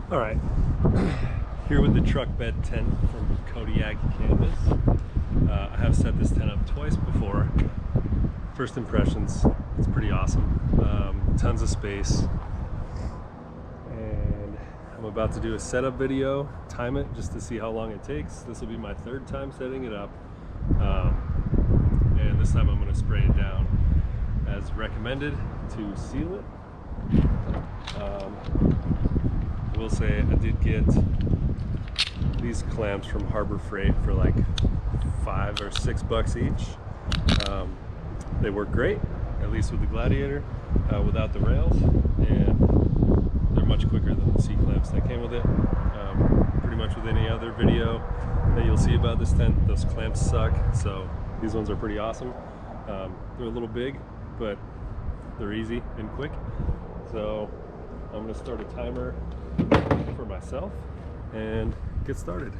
All right, here with the truck bed tent from Kodiak Canvas. I have set this tent up twice before. First impressions, it's pretty awesome. Tons of space. And I'm about to do a setup video, time it just to see how long it takes. This will be my third time setting it up. And this time I'm going to spray it down as recommended to seal it. I will say I did get these clamps from Harbor Freight for like $5 or $6 each. They work great, at least with the Gladiator, without the rails, and they're much quicker than the C-clamps that came with it. Pretty much with any other video that you'll see about this tent, those clamps suck, so these ones are pretty awesome. They're a little big, but they're easy and quick. So I'm going to start a timer for myself and get started.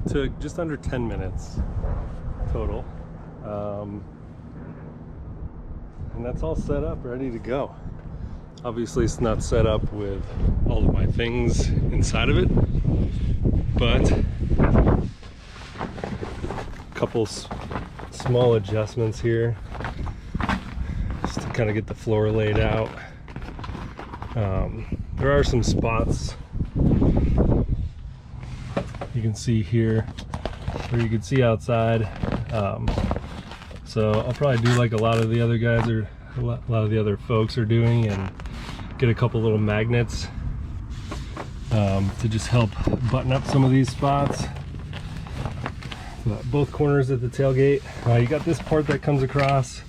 took just under 10 minutes total. And that's all set up, ready to go. Obviously it's not set up with all of my things inside of it, but a couple small adjustments here just to kind of get the floor laid out. There are some spots you can see here where you can see outside. So I'll probably do like a lot of the other guys or a lot of the other folks are doing, and get a couple little magnets to just help button up some of these spots. Both corners at the tailgate. You got this part that comes across.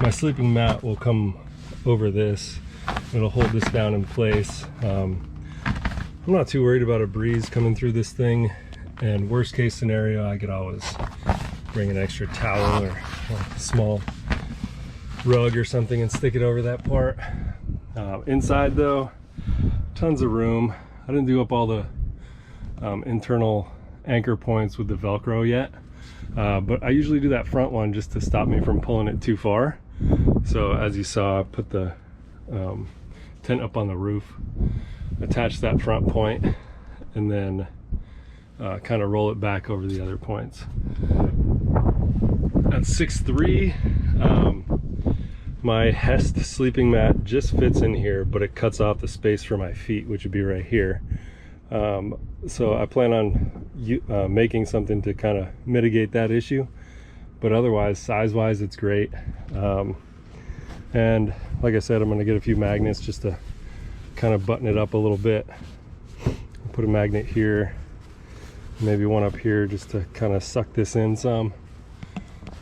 My sleeping mat will come over this. It'll hold this down in place. I'm not too worried about a breeze coming through this thing, and worst case scenario, I could always bring an extra towel or a small rug or something and stick it over that part. Inside though, tons of room. I didn't do up all the internal anchor points with the Velcro yet, but I usually do that front one just to stop me from pulling it too far. So as you saw, I put the tent up on the roof, attach that front point, and then kind of roll it back over the other points. At 6'3", my Hest sleeping mat just fits in here, but it cuts off the space for my feet, which would be right here. So I plan on making something to kind of mitigate that issue, but otherwise, size-wise, it's great. And like I said, I'm going to get a few magnets just to kind of button it up a little bit. Put a magnet here, maybe one up here, just to kind of suck this in some.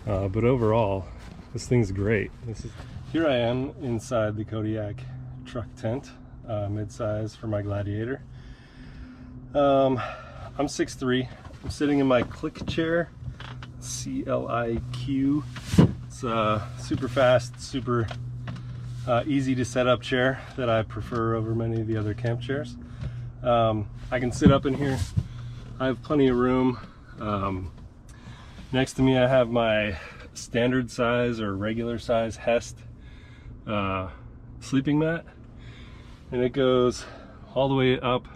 But overall, this thing's great. Here I am inside the Kodiak Truck Tent, mid-size for my Gladiator. I'm 6'3". I'm sitting in my click chair, CLIQ. It's a super fast, super easy to set up chair that I prefer over many of the other camp chairs. I can sit up in here. I have plenty of room. Next to me I have my standard size or regular size Hest sleeping mat, and it goes all the way up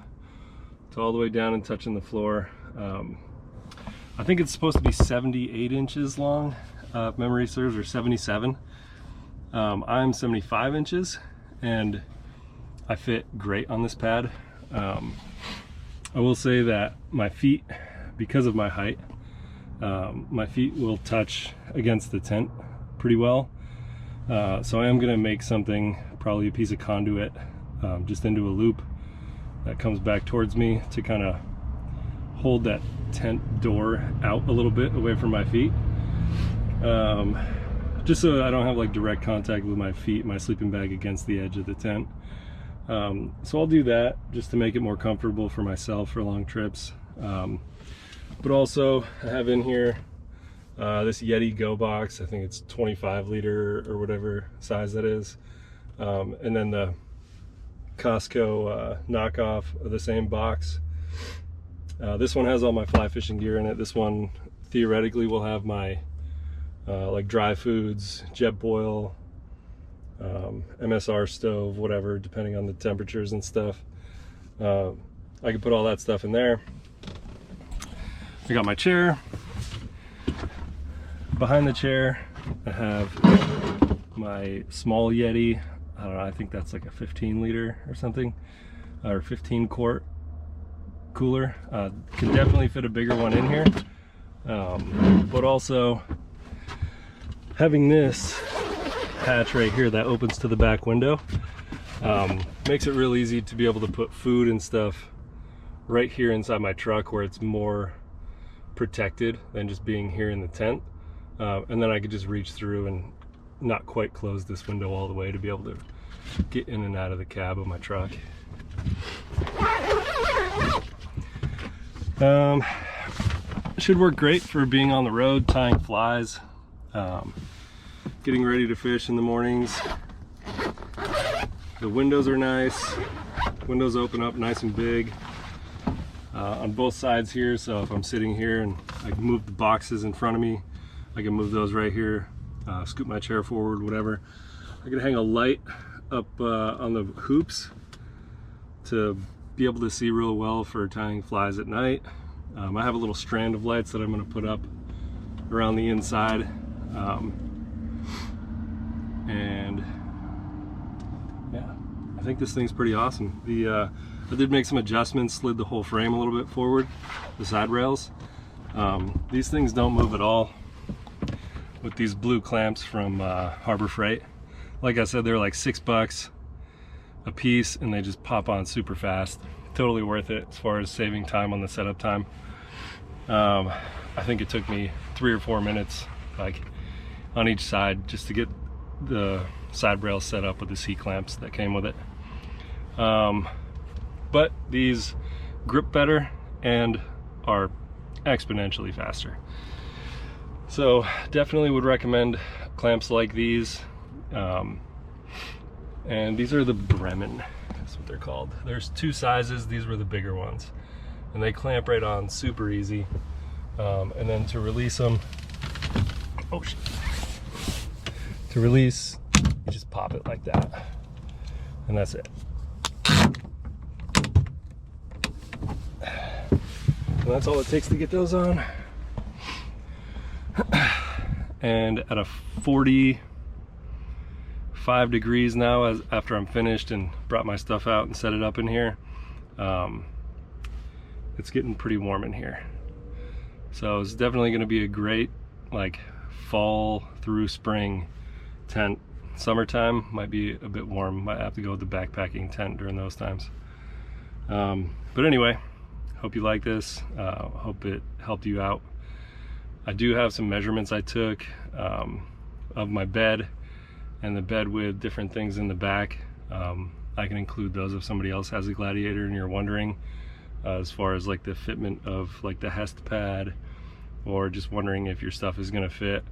to all the way down and touching the floor. I think it's supposed to be 78 inches long, if memory serves, or 77. I'm 75 inches and I fit great on this pad. I will say that my feet, because of my height, my feet will touch against the tent pretty well. So I am going to make something, probably a piece of conduit, just into a loop that comes back towards me to kind of hold that tent door out a little bit away from my feet. Just so I don't have like direct contact with my feet, my sleeping bag against the edge of the tent. So I'll do that just to make it more comfortable for myself for long trips. But also I have in here this Yeti Go box. I think it's 25 liter or whatever size that is. And then the Costco knockoff of the same box. This one has all my fly fishing gear in it. This one theoretically will have my like dry foods, jet boil, MSR stove, whatever, depending on the temperatures and stuff. I can put all that stuff in there. I got my chair. Behind the chair I have my small Yeti. I don't know, I think that's like a 15 liter or something, or 15 quart cooler. Can definitely fit a bigger one in here, but also having this hatch right here that opens to the back window makes it real easy to be able to put food and stuff right here inside my truck, where it's more protected than just being here in the tent. And then I could just reach through and not quite close this window all the way to be able to get in and out of the cab of my truck. Should work great for being on the road, tying flies, getting ready to fish in the mornings. The windows are nice. Windows open up nice and big. on both sides here. So if I'm sitting here and I can move the boxes in front of me, I can move those right here, scoot my chair forward, whatever. I can hang a light up on the hoops to be able to see real well for tying flies at night. I have a little strand of lights that I'm going to put up around the inside, and yeah, I think this thing's pretty awesome. I did make some adjustments, slid the whole frame a little bit forward, the side rails. These things don't move at all with these blue clamps from Harbor Freight. Like I said, they're like $6 a piece, and they just pop on super fast. Totally worth it as far as saving time on the setup time. I think it took me 3 or 4 minutes, like on each side, just to get the side rail set up with the C clamps that came with it. But these grip better and are exponentially faster. So definitely would recommend clamps like these. And these are the Bremen, that's what they're called. There's 2 sizes, these were the bigger ones. And they clamp right on super easy. And then to release them, oh shit. To release, you just pop it like that. And that's it. And that's all it takes to get those on. And at a 45 degrees now, after I'm finished and brought my stuff out and set it up in here, it's getting pretty warm in here. So it's definitely going to be a great like fall through spring tent. Summertime might be a bit warm, might have to go with the backpacking tent during those times. But anyway, hope you like this. Hope it helped you out. I do have some measurements I took of my bed and the bed with different things in the back. I can include those if somebody else has a Gladiator and you're wondering, as far as like the fitment of like the Hest pad, or just wondering if your stuff is gonna fit.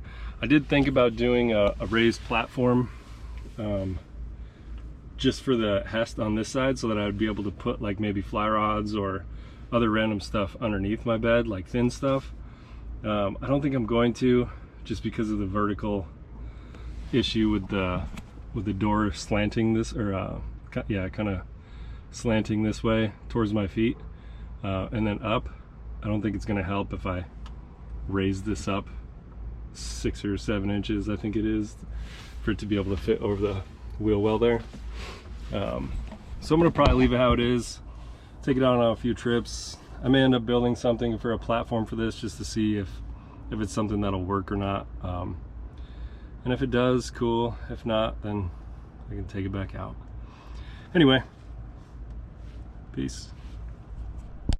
I did think about doing a raised platform just for the Hest on this side, so that I would be able to put like maybe fly rods or other random stuff underneath my bed, like thin stuff. I don't think I'm going to, just because of the vertical issue with the door slanting this, or yeah, kind of slanting this way towards my feet and then up. I don't think it's going to help if I raise this up 6 or 7 inches, I think it is, for it to be able to fit over the wheel well there. So I'm going to probably leave it how it is, take it out on a few trips. I may end up building something for a platform for this, just to see if it's something that'll work or not. And if it does, cool. If not, then I can take it back out. Anyway, peace.